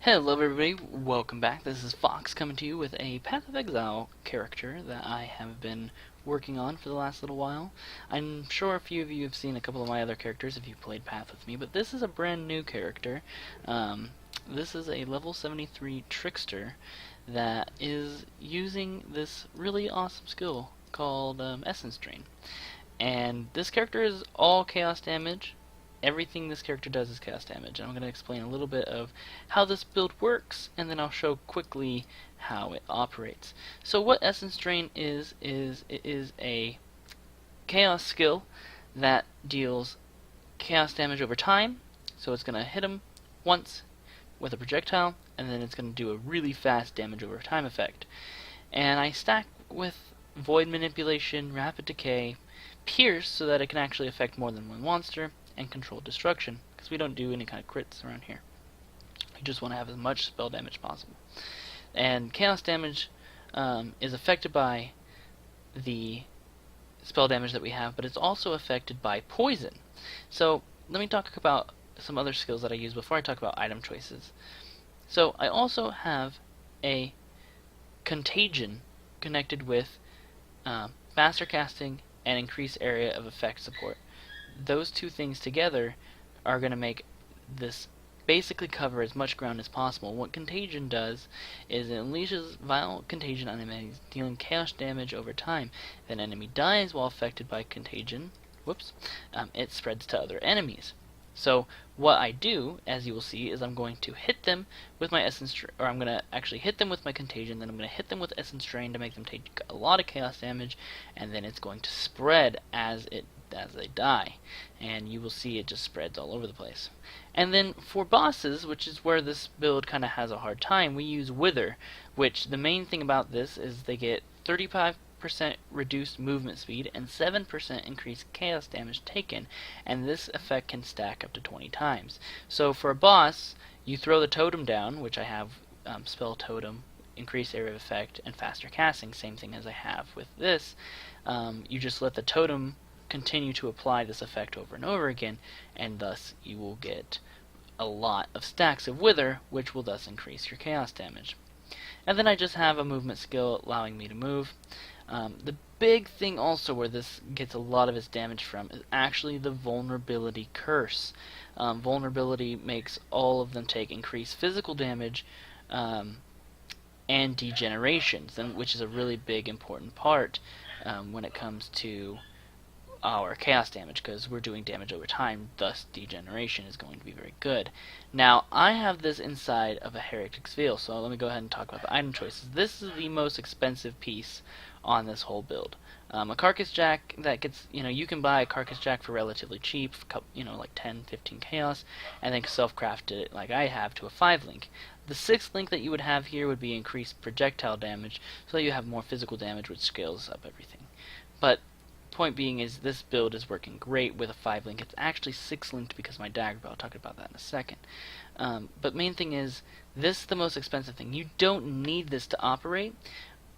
Hello everybody, welcome back. This is Fox coming to you with a Path of Exile character that I have been working on for the last little while. I'm sure a few of you have seen a couple of my other characters if you've played Path with me, but this is a brand new character. This is a level 73 trickster that is using this really awesome skill called Essence Drain. And this character is all chaos damage. Everything this character does is chaos damage. And I'm going to explain a little bit of how this build works, and then I'll show quickly how it operates. So what Essence Drain is it is a chaos skill that deals chaos damage over time. So it's going to hit him once with a projectile, and then it's going to do a really fast damage over time effect. And I stack with Void Manipulation, Rapid Decay, Pierce, so that it can actually affect more than one monster, and Controlled Destruction, because we don't do any kind of crits around here. We just want to have as much spell damage possible. And chaos damage is affected by the spell damage that we have, but it's also affected by poison. So let me talk about some other skills that I use before I talk about item choices. So I also have a Contagion connected with faster casting and increased area of effect support. Those two things together are going to make this basically cover as much ground as possible. What Contagion does is it unleashes violent contagion on enemies, dealing chaos damage over time. If an enemy dies while affected by Contagion, it spreads to other enemies. So what I do, as you will see, is I'm going to hit them with my Essence, or I'm going to actually hit them with my Contagion, then I'm going to hit them with Essence Drain to make them take a lot of chaos damage, and then it's going to spread as they die, and you will see it just spreads all over the place. And then for bosses, which is where this build kind of has a hard time, we use Wither, which the main thing about this is they get 35% reduced movement speed and 7% increased chaos damage taken, and this effect can stack up to 20 times. So for a boss, you throw the totem down, which I have spell totem, increased area of effect, and faster casting, same thing as I have with this. You just let the totem continue to apply this effect over and over again, and thus you will get a lot of stacks of Wither, which will thus increase your chaos damage. And then I just have a movement skill allowing me to move. The big thing also where this gets a lot of its damage from is actually the Vulnerability Curse. Vulnerability makes all of them take increased physical damage and degenerations, which is a really big important part when it comes to our chaos damage, because we're doing damage over time, thus degeneration is going to be very good. Now, I have this inside of a Heretic's Veil, so let me go ahead and talk about the item choices. This is the most expensive piece on this whole build. A Carcass Jack that gets, you can buy a Carcass Jack for relatively cheap, like 10, 15 chaos, and then self-craft it like I have to a 5-link. The 6th link that you would have here would be increased projectile damage, so that you have more physical damage, which scales up everything. But point being is this build is working great with a 5-link. It's actually 6-linked because of my dagger, but I'll talk about that in a second. But main thing is, this is the most expensive thing. You don't need this to operate.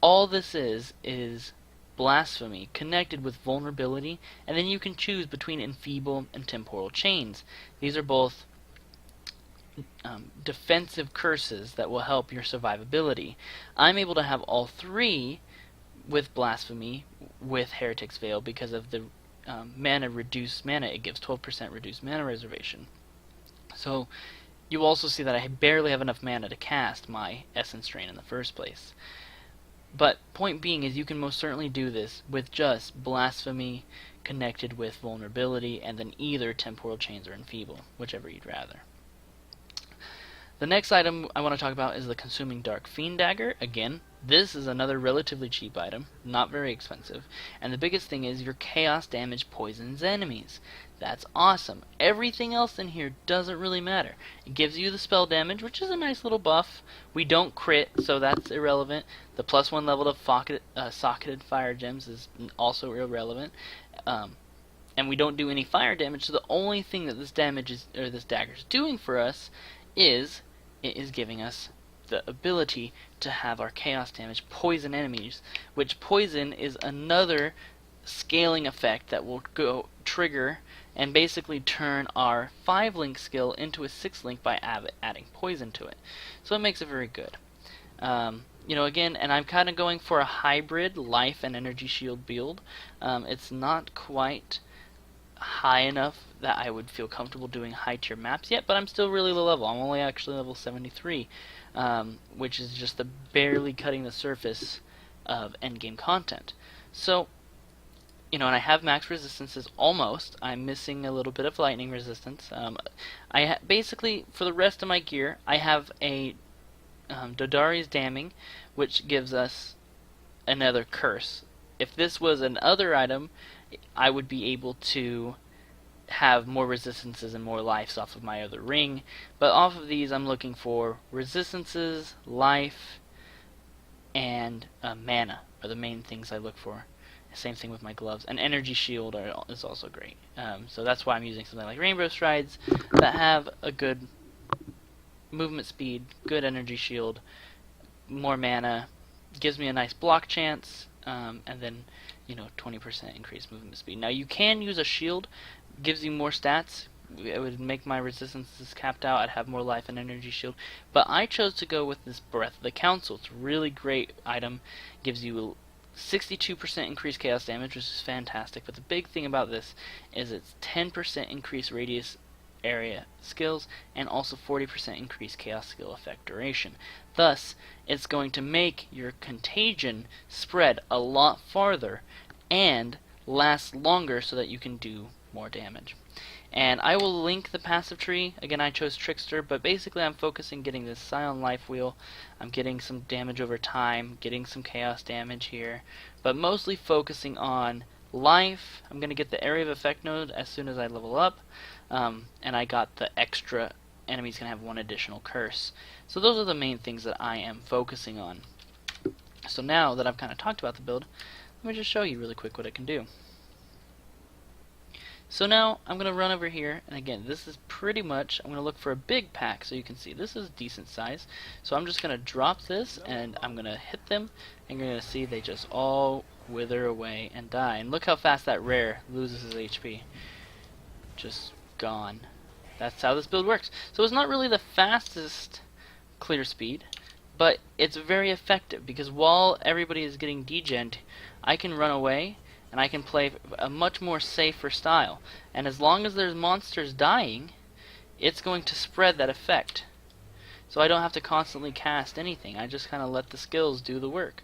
All this is Blasphemy connected with Vulnerability, and then you can choose between Enfeeble and Temporal Chains. These are both defensive curses that will help your survivability. I'm able to have all three with Blasphemy with Heretic's Veil because of the reduced mana. It gives 12% reduced mana reservation. So you also see that I barely have enough mana to cast my Essence Drain in the first place. But point being is you can most certainly do this with just Blasphemy connected with Vulnerability, and then either Temporal Chains or Enfeeble, whichever you'd rather. The next item I want to talk about is the Consuming Dark Fiend Dagger. Again, this is another relatively cheap item, not very expensive, and the biggest thing is your chaos damage poisons enemies. That's awesome. Everything else in here doesn't really matter. It gives you the spell damage, which is a nice little buff. We don't crit, so that's irrelevant. The +1 level of socketed fire gems is also irrelevant. And we don't do any fire damage, so the only thing that this dagger is doing for us is it is giving us the ability to have our chaos damage poison enemies, which poison is another scaling effect that will trigger and basically turn our 5-link skill into a 6-link by adding poison to it. So it makes it very good. Again, and I'm kind of going for a hybrid life and energy shield build. It's not quite high enough that I would feel comfortable doing high tier maps yet, but I'm still really low level. I'm only actually level 73, which is just barely cutting the surface of endgame content. So, and I have max resistances almost. I'm missing a little bit of lightning resistance. Basically, for the rest of my gear, I have a Dodari's Damning, which gives us another curse. If this was an other item, I would be able to have more resistances and more lives off of my other ring, but off of these I'm looking for resistances, life, and mana are the main things I look for. Same thing with my gloves. And energy shield is also great. So that's why I'm using something like Rainbow Strides that have a good movement speed, good energy shield, more mana, gives me a nice block chance, and then 20% increased movement speed. Now you can use a shield, gives you more stats. It would make my resistances capped out. I'd have more life and energy shield, but I chose to go with this Breath of the Council. It's a really great item. Gives you 62% increased chaos damage, which is fantastic. But the big thing about this is it's 10% increased radius area skills and also 40% increased chaos skill effect duration. Thus, it's going to make your contagion spread a lot farther and last longer so that you can do more damage. And I will link the passive tree. Again, I chose Trickster, but basically I'm focusing getting this Scion Life Wheel. I'm getting some damage over time, getting some chaos damage here, but mostly focusing on life. I'm going to get the Area of Effect node as soon as I level up. And I got the extra enemies can have one additional curse. So those are the main things that I am focusing on. So now that I've kind of talked about the build, let me just show you really quick what it can do. So now I'm going to run over here, and again, this is pretty much, I'm going to look for a big pack so you can see this is decent size. So I'm just going to drop this and I'm going to hit them, and you're going to see they just all wither away and die. And look how fast that rare loses his HP. Just gone. That's how this build works. So it's not really the fastest clear speed, but it's very effective because while everybody is getting degened, I can run away and I can play a much more safer style. And as long as there's monsters dying, it's going to spread that effect. So I don't have to constantly cast anything. I just kind of let the skills do the work.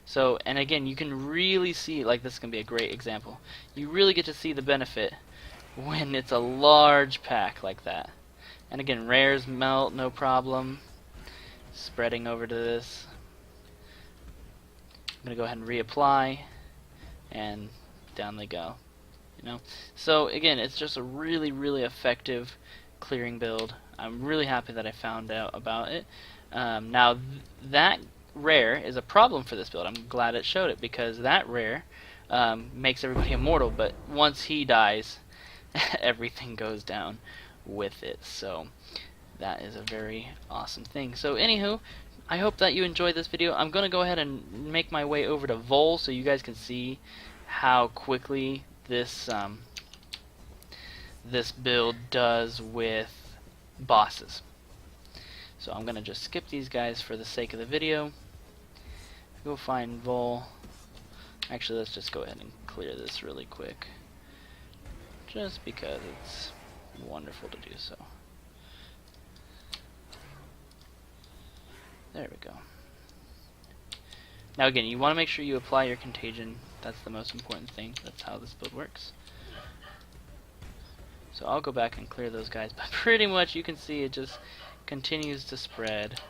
So, and again, you can really see, like this can be a great example. You really get to see the benefit when it's a large pack like that. And again, rares melt, no problem. Spreading over to this. I'm going to go ahead and reapply, and down they go. So again, it's just a really, really effective clearing build. I'm really happy that I found out about it. Now, that rare is a problem for this build. I'm glad it showed it, because that rare makes everybody immortal, but once he dies, everything goes down with it. So that is a very awesome thing. So anywho, I hope that you enjoyed this video. I'm going to go ahead and make my way over to Vol so you guys can see how quickly this this build does with bosses. So I'm going to just skip these guys for the sake of the video. Go find Vol. Actually, let's just go ahead and clear this really quick, just because it's wonderful to do so. There we go. Now again, you want to make sure you apply your contagion. That's the most important thing. That's how this build works. So I'll go back and clear those guys, but pretty much you can see it just continues to spread.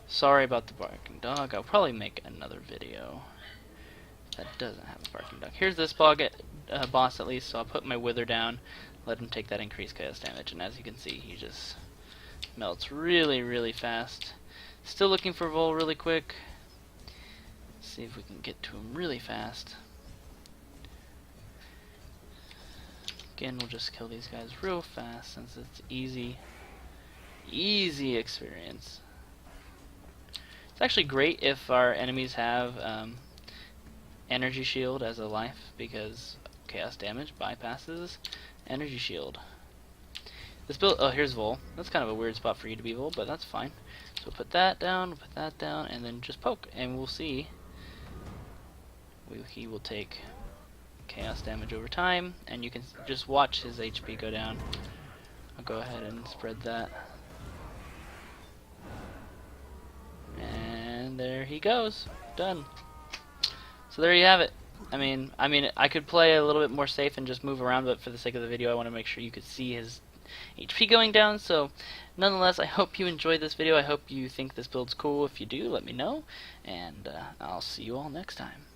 Sorry about the barking dog. I'll probably make another video that doesn't have a barking dog. Here's this boss at least, so I'll put my wither down, let him take that increased chaos damage, and as you can see, he just melts really, really fast. Still looking for Vol really quick. See if we can get to him really fast. Again, we'll just kill these guys real fast since it's easy experience. It's actually great if our enemies have energy shield as a life, because chaos damage bypasses Energy shield. This build. Oh, here's Vol. That's kind of a weird spot for you to be Vol, but that's fine. So we'll put that down, and then just poke, and we'll see. He will take chaos damage over time, and you can just watch his HP go down. I'll go ahead and spread that. And there he goes. Done. So there you have it. I mean, I could play a little bit more safe and just move around, but for the sake of the video, I want to make sure you could see his HP going down. So, nonetheless, I hope you enjoyed this video. I hope you think this build's cool. If you do, let me know, and I'll see you all next time.